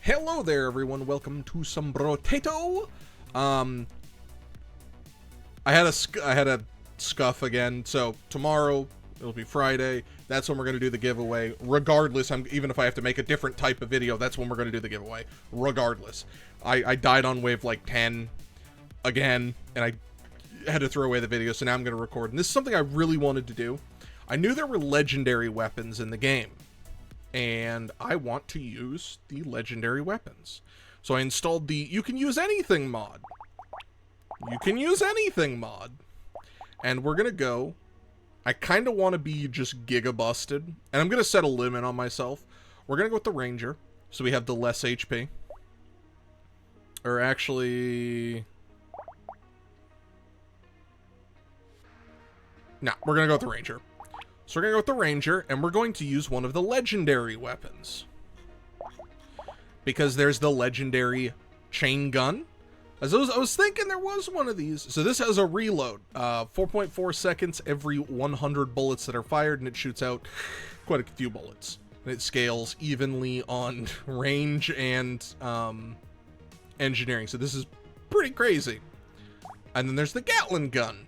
Hello there, everyone. Welcome to some Brotato. I had a scuff again, so tomorrow it'll be Friday. That's when we're gonna do the giveaway. Regardless, even if I have to make a different type of video, that's when we're gonna do the giveaway. Regardless, I died on wave like 10 again, and I had to throw away the video, so now I'm gonna record. And this is something I really wanted to do. I knew there were legendary weapons in the game, and I want to use the legendary weapons. So I installed the You Can Use Anything mod. You Can Use Anything mod. And we're gonna go. I kind of want to be just giga busted, and I'm gonna set a limit on myself. We're gonna go with the Ranger, so we have the less HP. Or actually... no, we're gonna go with the Ranger. So we're going to go with the Ranger, and we're going to use one of the legendary weapons. Because there's the legendary chain gun. I was thinking there was one of these. So this has a reload. 4.4 seconds every 100 bullets that are fired, and it shoots out quite a few bullets. And it scales evenly on range and engineering. So this is pretty crazy. And then there's the Gatling gun,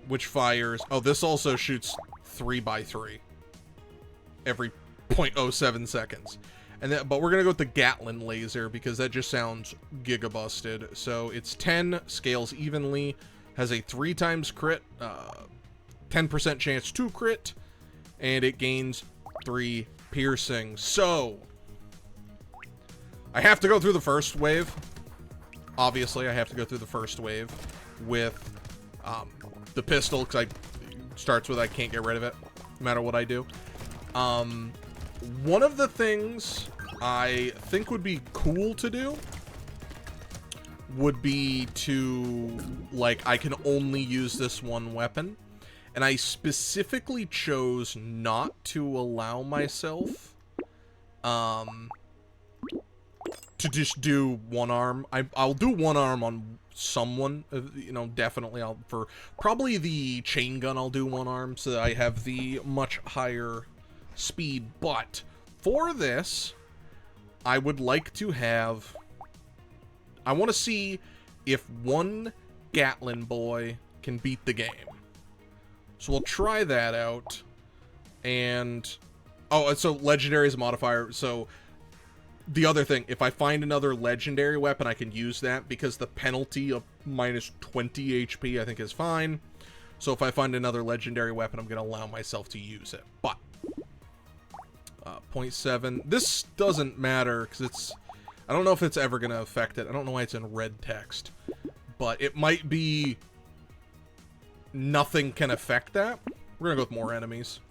which fires... oh, this also shoots 3x3 every 0.07 seconds. And then, but we're gonna go with the Gatling laser because that just sounds giga busted. So it's 10, scales evenly, has a 3 times crit, 10% chance to crit, and it gains 3 piercing. So I have to go through the first wave. Obviously, I have to go through the first wave with the pistol, because starts with I can't get rid of it, no matter what I do. One of the things I think would be cool to do would be to, like, I can only use this one weapon. And I specifically chose not to allow myself to just do one arm. I'll do one arm on someone, you know, definitely. For probably the chain gun, I'll do one arm so that I have the much higher speed. But for this, I would like to have... I want to see if one Gatling boy can beat the game. So we'll try that out. And... oh, so legendary is a modifier, so... the other thing, if I find another legendary weapon, I can use that, because the penalty of minus 20 HP, I think, is fine. So if I find another legendary weapon, I'm going to allow myself to use it. But, 0.7. This doesn't matter, because it's... I don't know if it's ever going to affect it. I don't know why it's in red text. But it might be... nothing can affect that. We're going to go with more enemies.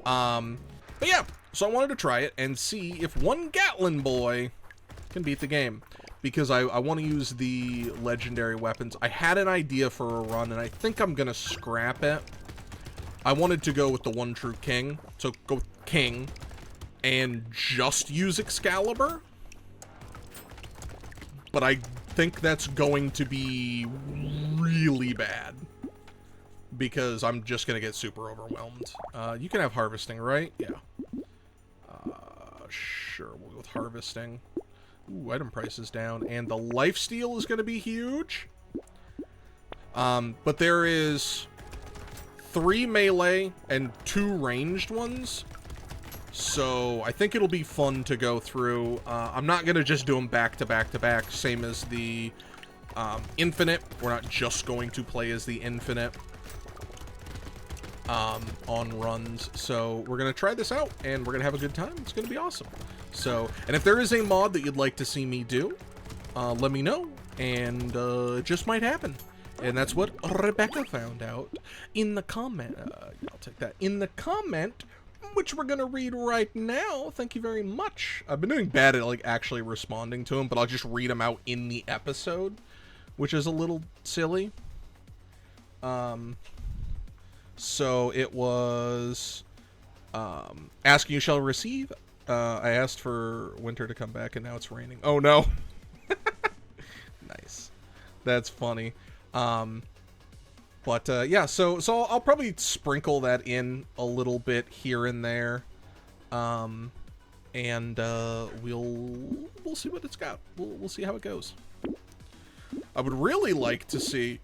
But yeah, so I wanted to try it and see if one Gatling boy can beat the game. Because I want to use the legendary weapons. I had an idea for a run, and I think I'm going to scrap it. I wanted to go with the one true king. So go with king. And just use Excalibur. But I think that's going to be really bad. Because I'm just going to get super overwhelmed. You can have harvesting, right? Yeah. Sure, we'll go with harvesting. Ooh, item price is down. And the lifesteal is going to be huge. But there is 3 melee and 2 ranged ones. So I think it'll be fun to go through. I'm not going to just do them back to back to back. Same as the infinite. We're not just going to play as the infinite. On runs. So we're gonna try this out and we're gonna have a good time. It's gonna be awesome. So, and if there is a mod that you'd like to see me do, let me know, and it just might happen. And that's what Rebecca found out in the comment. I'll take that in the comment, which we're gonna read right now. Thank you very much. I've been doing bad at, like, actually responding to them, but I'll just read them out in the episode, which is a little silly. So it was, ask you shall receive. I asked for winter to come back, and now it's raining. Oh no. Nice. That's funny. But yeah, so I'll probably sprinkle that in a little bit here and there. And we'll we'll see what it's got. We'll see how it goes. I would really like to see,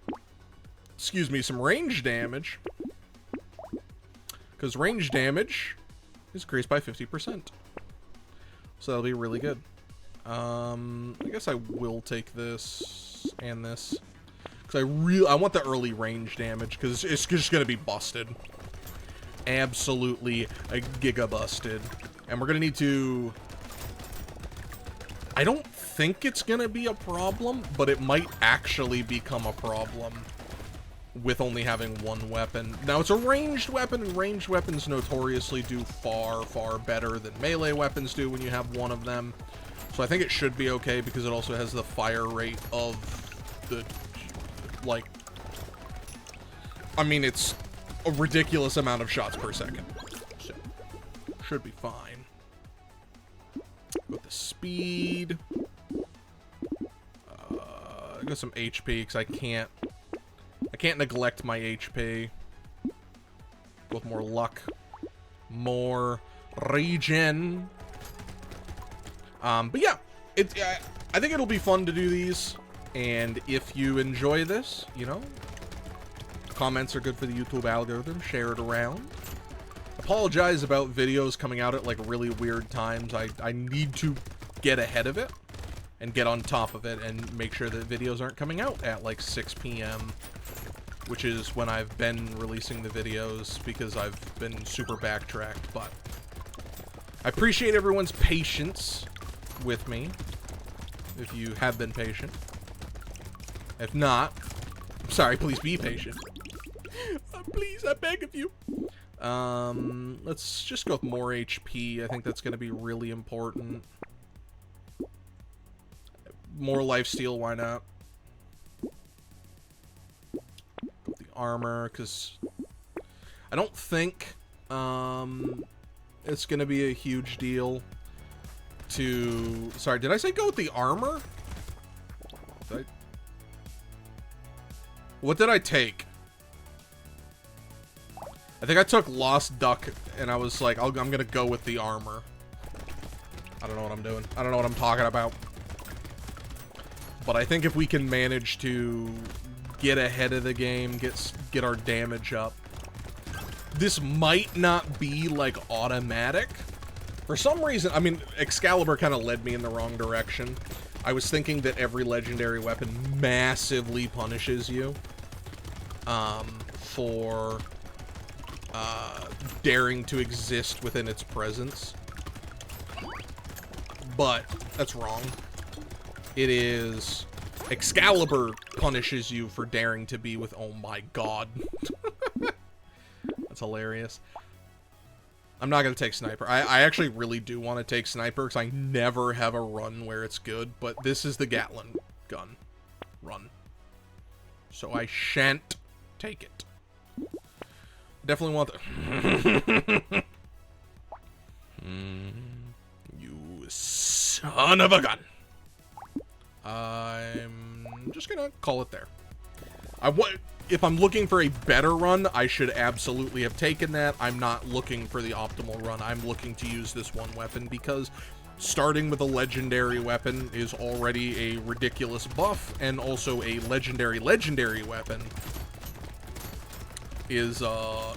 excuse me, some range damage. Because range damage is increased by 50%. So that'll be really good. I guess I will take this and this. Because I want the early range damage, because it's just going to be busted. Absolutely giga busted. And we're going to need to... I don't think it's going to be a problem, but it might actually become a problem with only having one weapon. Now, it's a ranged weapon, and ranged weapons notoriously do far, far better than melee weapons do when you have one of them. So I think it should be okay, because it also has the fire rate of the, like... I mean, it's a ridiculous amount of shots per second. So, should be fine. With the speed. I got some HP, because I can't neglect my HP. With more luck. More regen. But yeah, I think it'll be fun to do these. And if you enjoy this, you know, comments are good for the YouTube algorithm. Share it around. Apologize about videos coming out at like really weird times. I need to get ahead of it and get on top of it and make sure that videos aren't coming out at like 6 p.m. which is when I've been releasing the videos because I've been super backtracked. But I appreciate everyone's patience with me, if you have been patient. If not, I'm sorry, please be patient. Please, I beg of you. Let's just go with more HP. I think that's going to be really important. More lifesteal, why not? Go with the armor, because I don't think it's going to be a huge deal to... Sorry, did I say go with the armor? What did I take? I think I took Lost Duck, and I was like, I'm gonna go with the armor. I don't know what I'm doing. I don't know what I'm talking about. But I think if we can manage to get ahead of the game, get our damage up. This might not be, like, automatic. For some reason, I mean, Excalibur kind of led me in the wrong direction. I was thinking that every legendary weapon massively punishes you for daring to exist within its presence. But that's wrong. It is... Excalibur punishes you for daring to be with... Oh my god. That's hilarious. I'm not going to take Sniper. I actually really do want to take Sniper because I never have a run where it's good, but this is the Gatling gun run. So I shan't take it. Definitely want the... You son of a gun. I'm just going to call it there. If I'm looking for a better run, I should absolutely have taken that. I'm not looking for the optimal run. I'm looking to use this one weapon because starting with a legendary weapon is already a ridiculous buff, and also a legendary weapon is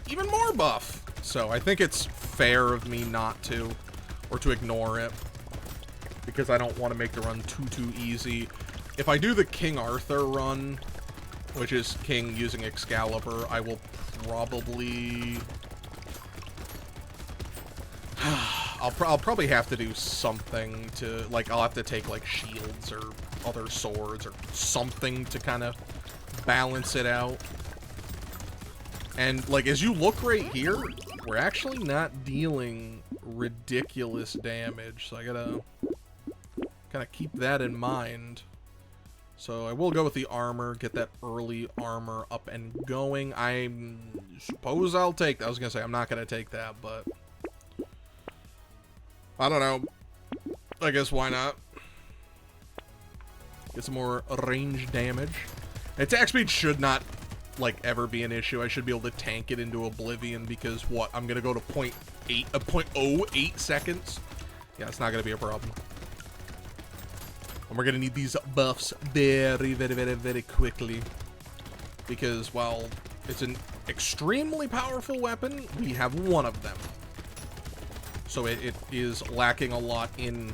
even more buff. So I think it's fair of me not to, or to ignore it, because I don't want to make the run too easy. If I do the King Arthur run, which is King using Excalibur, I will probably... I'll probably have to do something to... Like, I'll have to take, like, shields or other swords or something to kind of balance it out. And, like, as you look right here, we're actually not dealing ridiculous damage. So I gotta kind of keep that in mind. So I will go with the armor, get that early armor up and going. I suppose I'll take that. I was going to say, I'm not going to take that, but... I don't know. I guess why not? Get some more range damage. Attack speed should not, like, ever be an issue. I should be able to tank it into oblivion because, what, I'm going to go to 0.08 seconds? Yeah, it's not going to be a problem. And we're going to need these buffs very, very, very, very quickly. Because while it's an extremely powerful weapon, we have one of them. So it is lacking a lot in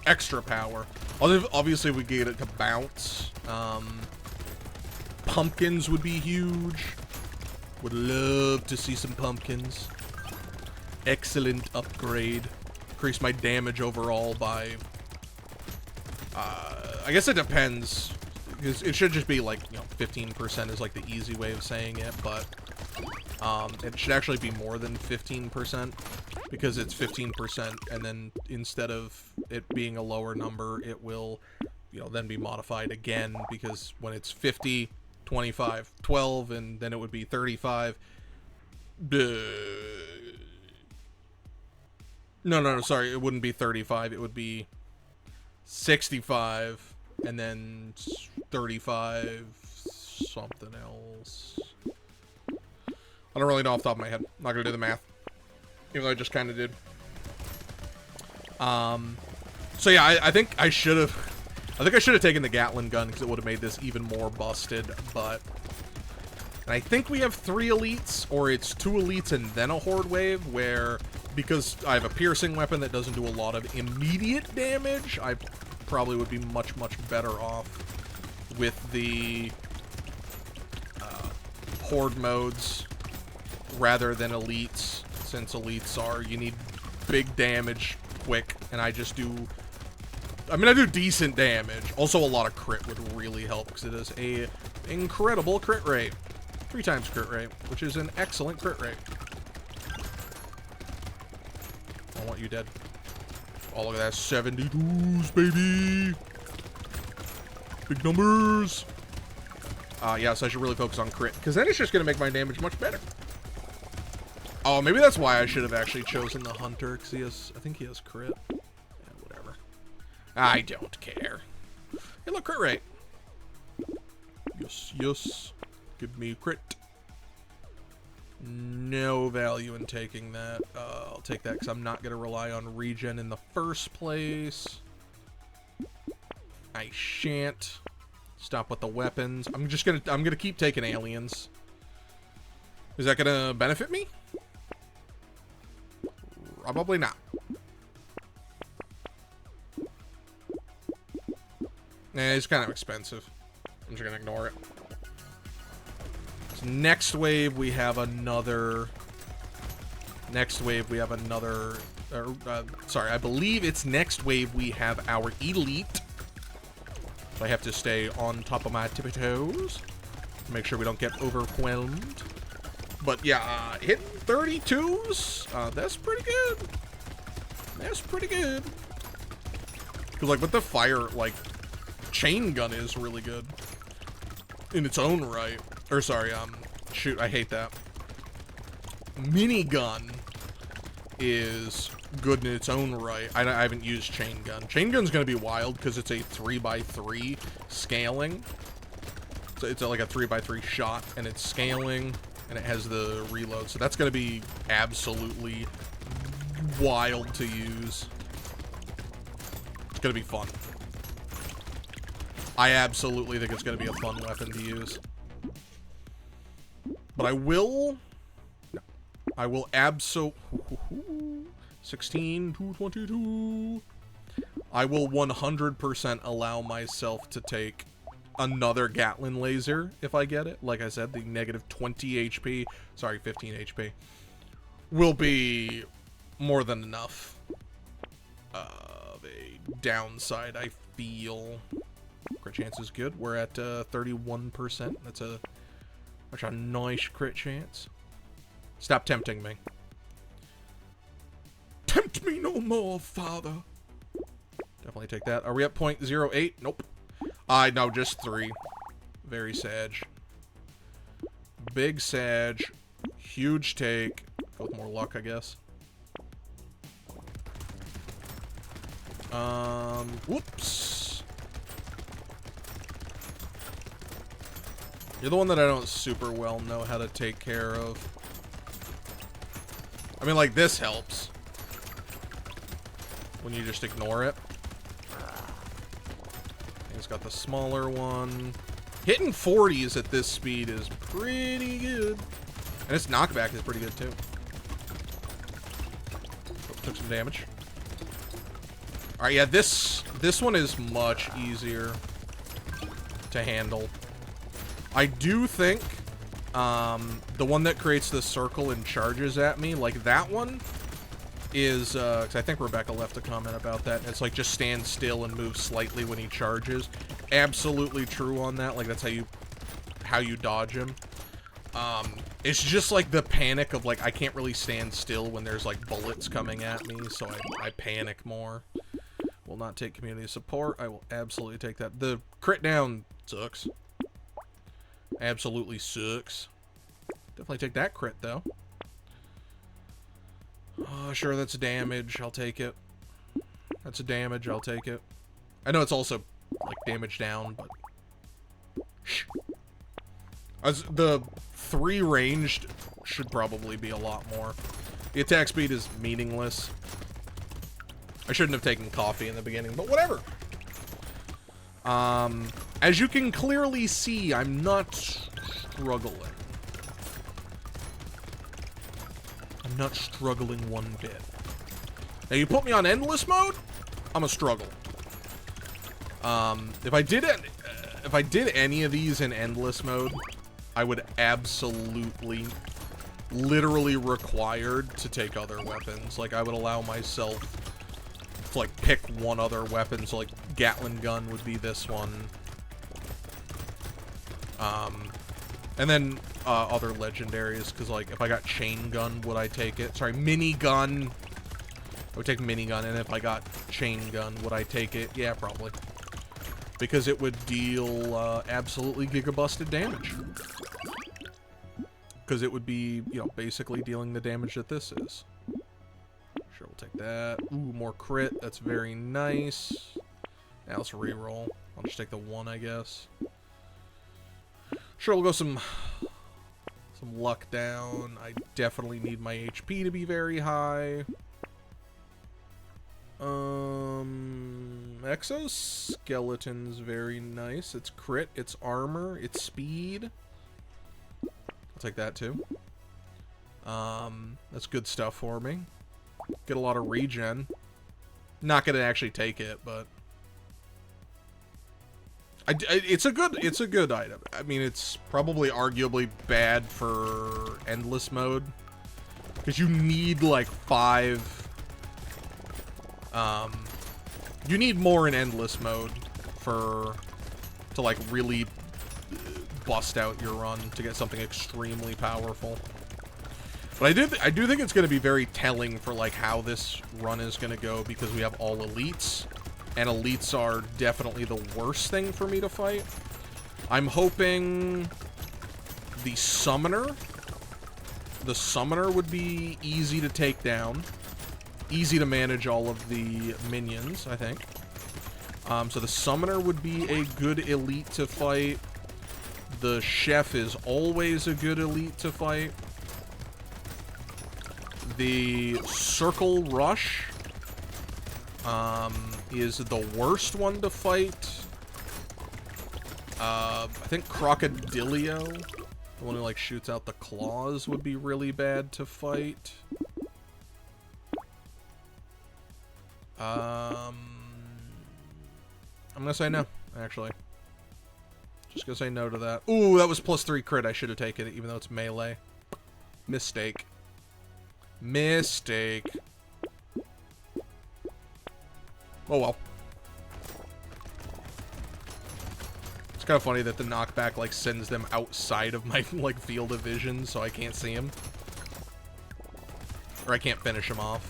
extra power. Obviously, we get it to bounce. Pumpkins would be huge. Would love to see some pumpkins. Excellent upgrade. Increase my damage overall by... I guess it depends. Because it should just be like, 15% is like the easy way of saying it, but it should actually be more than 15% because it's 15%, and then instead of it being a lower number, it will, then be modified again, because when it's 50, 25, 12, and then it would be 35. No, sorry, it wouldn't be 35, it would be 65, and then 35 something else. I don't really know off the top of my head. I'm not gonna do the math, even though I just kind of did. So yeah, I think I should have taken the Gatling gun because it would have made this even more busted. But and I think we have 3 elites, or it's 2 elites and then a horde wave. Where because I have a piercing weapon that doesn't do a lot of immediate damage, I probably would be much better off with the horde modes rather than elites, since elites are, you need big damage quick, and I just do, I do decent damage. Also, a lot of crit would really help, because it is a incredible crit rate. 3 times crit rate, which is an excellent crit rate. I want you dead. Oh, look at that. 72s, baby. Big numbers. Yeah, so I should really focus on crit, because then it's just going to make my damage much better. Oh, maybe that's why I should have actually chosen the hunter, because I think he has crit. Yeah, whatever. I don't care. Hey, look, crit rate. Yes. Give me crit. No value in taking that. I'll take that because I'm not going to rely on regen in the first place. I shan't. Stop with the weapons. I'm gonna keep taking aliens. Is that gonna benefit me? Probably not. It's kind of expensive. I'm just gonna ignore it. So next wave we have another. Sorry, I believe it's next wave we have our elite. So I have to stay on top of my tippy toes to make sure we don't get overwhelmed. But yeah, hitting 32s, that's pretty good. That's pretty good. Because like with the fire, like chain gun is really good in its own right. Or sorry, shoot, I hate that. Minigun is good in its own right. I haven't used chain gun. Chain gun's gonna be wild because it's a 3x3 scaling. So it's like a 3x3 shot, and it's scaling, and it has the reload. So that's gonna be absolutely wild to use. It's gonna be fun. I absolutely think it's gonna be a fun weapon to use. But I will 16 to 22. I will 100% allow myself to take another Gatling laser if I get it. Like I said, the negative 20 HP, sorry, 15 HP, will be more than enough of a downside, I feel. Crit chance is good. We're at 31%. That's a nice crit chance. Stop tempting me. Tempt me no more, father. Definitely take that. Are we at 0.08? Nope. No, just 3. Very sag. Big sag. Huge take. Go with more luck, I guess. Whoops. You're the one that I don't super well know how to take care of. I mean, like, this helps. When you just ignore it. it's got the smaller one. Hitting 40s at this speed is pretty good. And its knockback is pretty good, too. Oh, took some damage. Alright, yeah, this one is much easier to handle. I do think the one that creates this circle and charges at me, like that one, is, cause I think Rebecca left a comment about that. It's like, just stand still and move slightly when he charges. Absolutely true on that. Like, that's how you dodge him. It's just like the panic of like, I can't really stand still when there's like bullets coming at me, so I panic more. Will not take community support. I will absolutely take that. The crit down sucks. Absolutely sucks. Definitely take that crit though. Oh, sure, that's damage. I'll take it. That's a damage. I'll take it. I know it's also, like, damage down, but... Shh. The 3 ranged should probably be a lot more. The attack speed is meaningless. I shouldn't have taken coffee in the beginning, but whatever. As you can clearly see, I'm not struggling. I'm not struggling one bit. Now, you put me on endless mode, I'm a struggle. If I did any of these in endless mode, I would absolutely, literally required to take other weapons. Like, I would allow myself to, like, pick one other weapon. So, like, Gatling gun would be this one. And then other legendaries, because, like, if I got chain gun, would I take it? Sorry, minigun. I would take minigun, and if I got chain gun, would I take it? Yeah, probably. Because it would deal absolutely gigabusted damage. Because it would be, you know, basically dealing the damage that this is. Sure, we'll take that. Ooh, more crit. That's very nice. Now let's reroll. I'll just take the 1, I guess. Sure, we'll go some luck down. I definitely need my HP to be very high. Exoskeleton's very nice. It's crit, it's armor, it's speed. I'll take that too. That's good stuff for me. Get a lot of regen. Not gonna actually take it, but it's a good item. I mean, it's probably arguably bad for endless mode because you need like 5. You need more in endless mode to like really bust out your run to get something extremely powerful. But I do think it's going to be very telling for like how this run is going to go because we have all elites, and elites are definitely the worst thing for me to fight. I'm hoping the summoner would be easy to take down. Easy to manage all of the minions, I think. So the summoner would be a good elite to fight. The chef is always a good elite to fight. The circle rush is the worst one to fight. I think Crocodilio, the one who like shoots out the claws, would be really bad to fight. I'm gonna say no, actually. Just gonna say no to that. Ooh, that was +3 crit. I should have taken it, even though it's melee. Mistake. Mistake. Oh well. It's kind of funny that the knockback, like, sends them outside of my, like, field of vision, so I can't see him. Or I can't finish him off.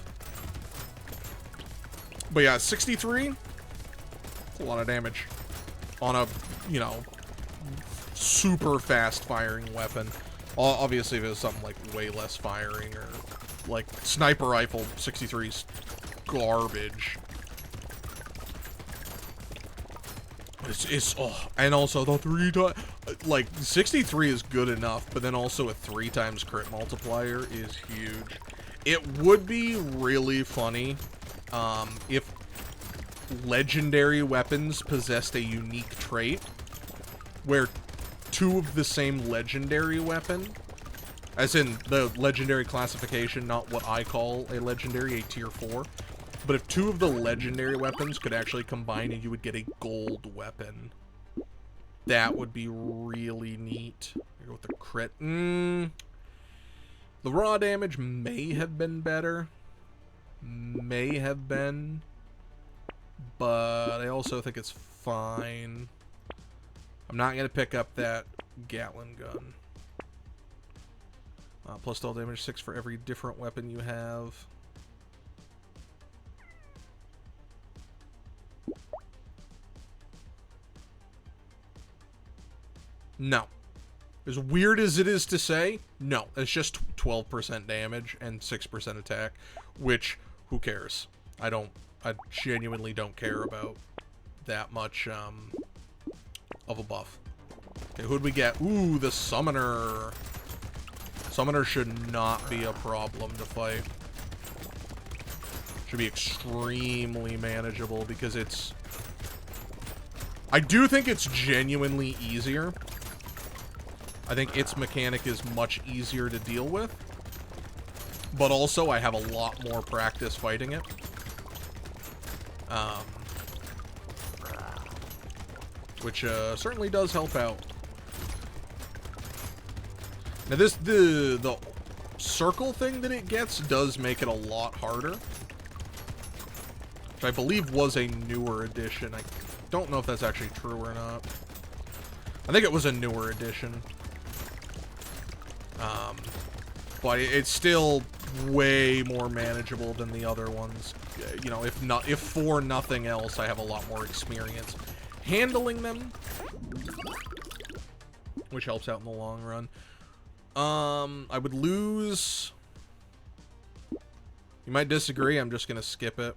But yeah, 63, that's a lot of damage on a, you know, super fast firing weapon. Obviously, if it was something like way less firing or like sniper rifle, 63's garbage. It's and also the 3 times, like 63 is good enough, but then also a 3 times crit multiplier is huge. It would be really funny if legendary weapons possessed a unique trait where two of the same legendary weapon, as in the legendary classification, not what I call a legendary, a tier 4, but if two of the legendary weapons could actually combine and you would get a gold weapon, that would be really neat. Go with the crit. The raw damage may have been better. May have been. But I also think it's fine. I'm not going to pick up that Gatling gun. Plus total damage 6 for every different weapon you have. No. As weird as it is to say, no. It's just 12% damage and 6% attack, which, who cares? I genuinely don't care about that much of a buff. Okay, who'd we get? Ooh, the Summoner. Summoner should not be a problem to fight. Should be extremely manageable because it's... I do think it's genuinely easier. I think its mechanic is much easier to deal with. But also, I have a lot more practice fighting it. Which certainly does help out. Now the circle thing that it gets does make it a lot harder. Which I believe was a newer edition. I don't know if that's actually true or not. I think it was a newer edition. But it's still way more manageable than the other ones. You know, if for nothing else, I have a lot more experience handling them, which helps out in the long run. I would lose. You might disagree. I'm just gonna skip it.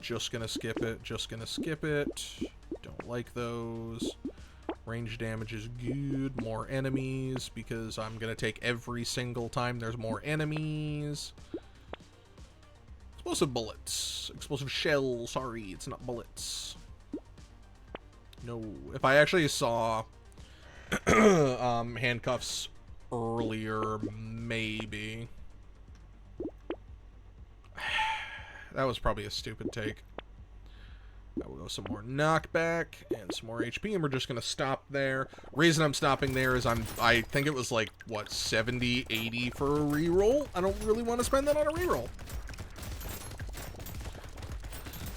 Just gonna skip it. Just gonna skip it. Don't like those. Range damage is good. More enemies, because I'm gonna take every single time there's more enemies. Explosive bullets. Explosive shells. Sorry, it's not bullets. No. If I actually saw handcuffs earlier, maybe. That was probably a stupid take. I will go some more knockback and some more HP, and we're just going to stop there. Reason I'm stopping there is I think it was like, what, 70, 80 for a reroll? I don't really want to spend that on a reroll.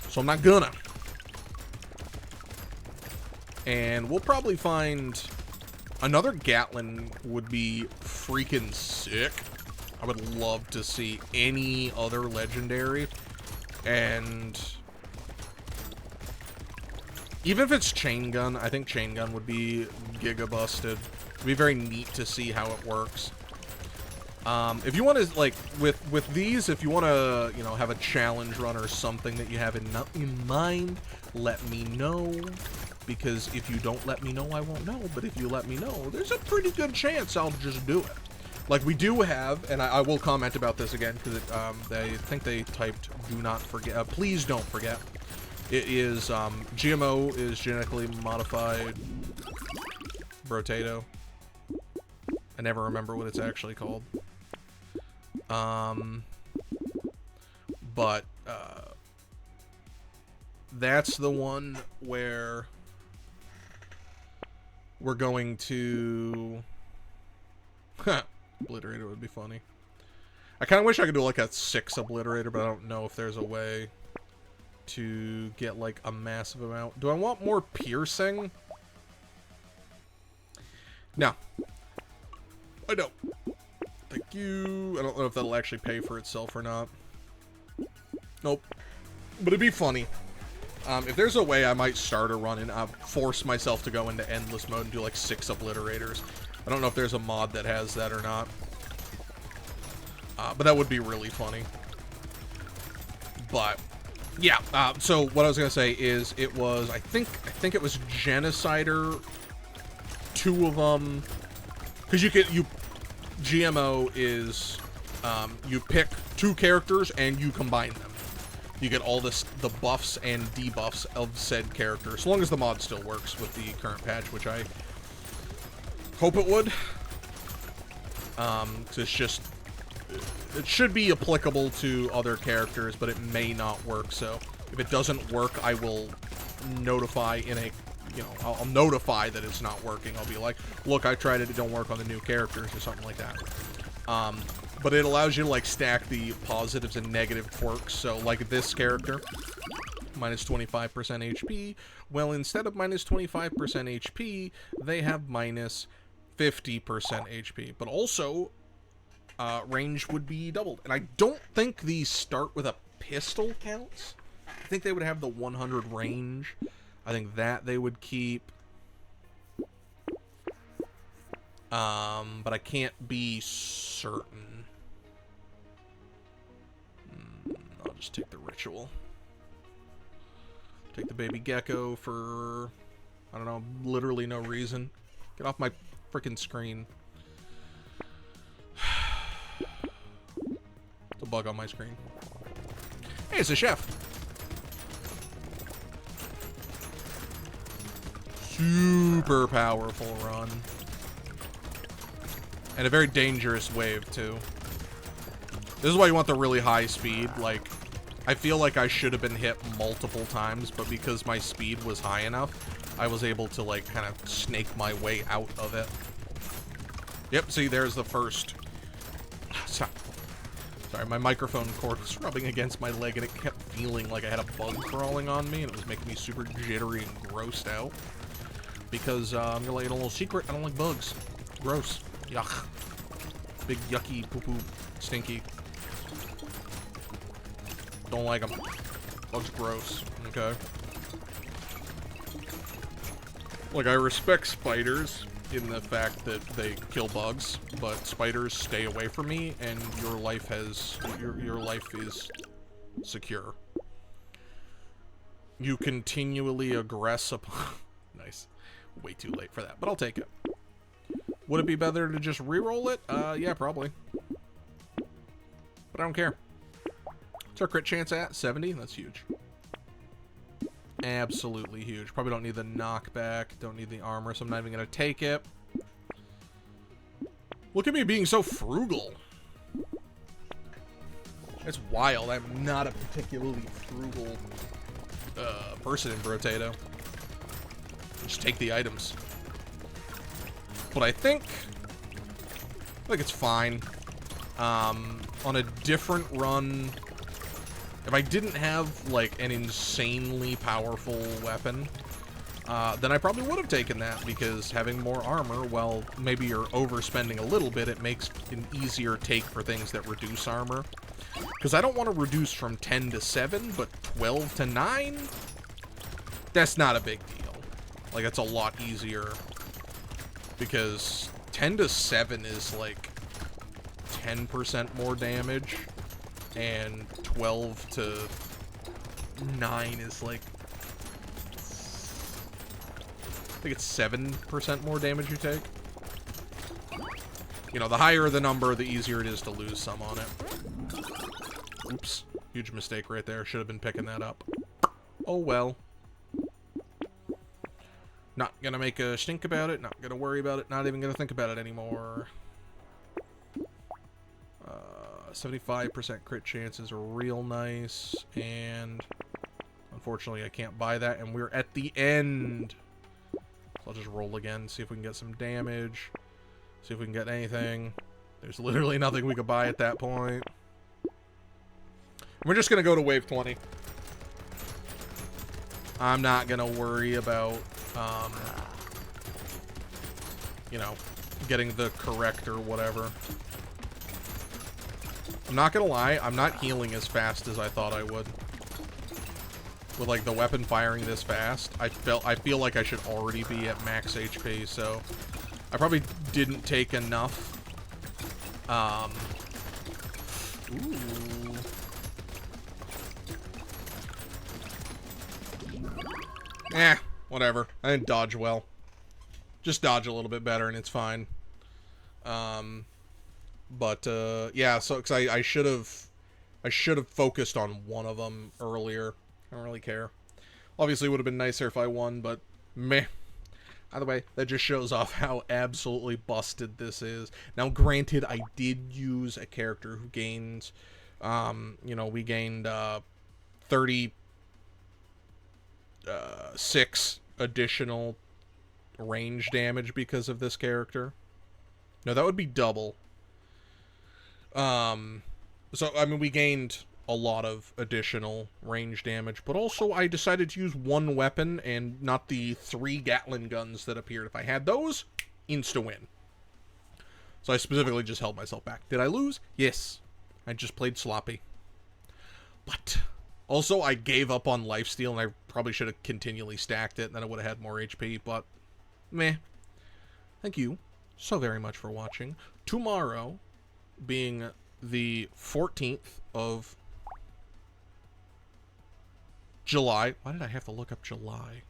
So I'm not gonna. And we'll probably find another Gatling would be freaking sick. I would love to see any other legendary. And even if it's chain gun, I think chain gun would be giga busted. It'd be very neat to see how it works. If you want to, like, with these, if you want to, you know, have a challenge run or something that you have in mind, let me know. Because if you don't let me know, I won't know. But if you let me know, there's a pretty good chance I'll just do it. Like we do have, and I will comment about this again, because they think they typed, do not forget, please don't forget. It is, GMO is genetically modified Brotato. I never remember what it's actually called. But, that's the one where we're going to... Obliterator would be funny. I kind of wish I could do like a 6 Obliterator, but I don't know if there's a way to get like a massive amount. Do I want more piercing? No. I don't. Thank you. I don't know if that'll actually pay for itself or not. Nope. But it'd be funny. If there's a way I might start a run and force myself to go into endless mode and do like 6 Obliterators. I don't know if there's a mod that has that or not. But that would be really funny. But yeah, so what I was gonna say is it was I think it was Genocider, 2 of them, because GMO is you pick 2 characters and you combine them. you get all the buffs and debuffs of said character, as long as the mod still works with the current patch, which I hope it would. 'Cause it's just, it should be applicable to other characters, but it may not work. So if it doesn't work, I will notify in a, you know, I'll notify that it's not working. I'll be like, look, I tried it, it don't work on the new characters or something like that. But it allows you to like stack the positives and negative quirks. So like this character, minus 25% HP. Well, instead of minus 25% HP, they have minus 50% HP. But also, range would be doubled. And I don't think these start with a pistol counts. I think they would have the 100 range. I think that they would keep. But I can't be certain. I'll just take the ritual. Take the baby gecko for, I don't know, literally no reason. Get off my freaking screen. It's a bug on my screen. Hey, it's a chef. Super powerful run. And a very dangerous wave, too. This is why you want the really high speed. Like, I feel like I should have been hit multiple times, but because my speed was high enough, I was able to, like, kind of snake my way out of it. Yep, see, there's the first. Sorry, my microphone cord was rubbing against my leg, and it kept feeling like I had a bug crawling on me, and it was making me super jittery and grossed out. Because, I'm gonna let you know a little secret, I don't like bugs. Gross. Yuck. Big, yucky, poo-poo, stinky. Don't like them. Bugs gross. Okay. Like, I respect spiders in the fact that they kill bugs, but spiders stay away from me, and your life has... Your life is secure. You continually aggress upon... Nice. Way too late for that, but I'll take it. Would it be better to just re-roll it? Yeah, probably. But I don't care. What's our crit chance at? 70? That's huge. Absolutely huge. Probably don't need the knockback. Don't need the armor, so I'm not even going to take it. Look at me being so frugal. It's wild. I'm not a particularly frugal person in Brotato. Just take the items. But I think it's fine. On a different run, if I didn't have like an insanely powerful weapon, then I probably would have taken that, because having more armor, well, maybe you're overspending a little bit, it makes an easier take for things that reduce armor. Because I don't want to reduce from 10 to 7, but 12 to 9? That's not a big deal. Like, that's a lot easier. Because 10 to 7 is like 10% more damage, and 12 to 9 is like, I think it's 7% more damage you take. You know, the higher the number, the easier it is to lose some on it. Oops. Huge mistake right there. Should have been picking that up. Oh well. Not gonna make a stink about it. Not gonna worry about it. Not even gonna think about it anymore. 75% crit chances are real nice. And unfortunately, I can't buy that. And we're at the end. So I'll just roll again. See if we can get some damage. See if we can get anything. There's literally nothing we could buy at that point. We're just gonna go to wave 20. I'm not gonna worry about, you know, getting the correct or whatever. I'm not gonna lie, I'm not healing as fast as I thought I would. With, like, the weapon firing this fast, I feel like I should already be at max HP, so I probably didn't take enough. Ooh. Whatever. I didn't dodge well. Just dodge a little bit better and it's fine. Yeah, so, because I should have I should have focused on one of them earlier. I don't really care. Obviously, it would have been nicer if I won, but meh. Either way, that just shows off how absolutely busted this is. Now, granted, I did use a character who gained, you know, we gained 36 additional range damage because of this character. No, that would be double. So, I mean, we gained a lot of additional range damage, but also I decided to use one weapon and not the 3 Gatling guns that appeared. If I had those, insta-win. So I specifically just held myself back. Did I lose? Yes. I just played sloppy. But also, I gave up on lifesteal, and I probably should have continually stacked it, and then I would have had more HP, but meh. Thank you so very much for watching. Tomorrow, being the 14th of July. Why did I have to look up July?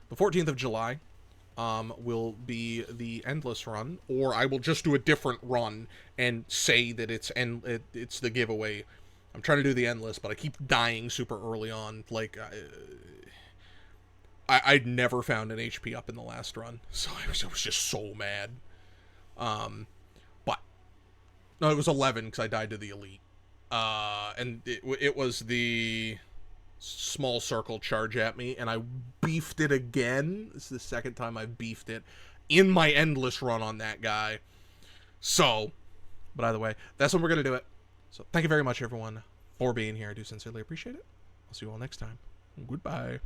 The 14th of July will be the endless run, or I will just do a different run and say that it's the giveaway. I'm trying to do the endless, but I keep dying super early on. Like, I'd never found an HP up in the last run, so I was just so mad. But no, it was 11 because I died to the elite, and it was the small circle charge at me, and I beefed it again. This is the second time I've beefed it in my endless run on that guy. So, but either way, that's when we're gonna do it. So thank you very much, everyone, for being here. I do sincerely appreciate it. I'll see you all next time. Goodbye.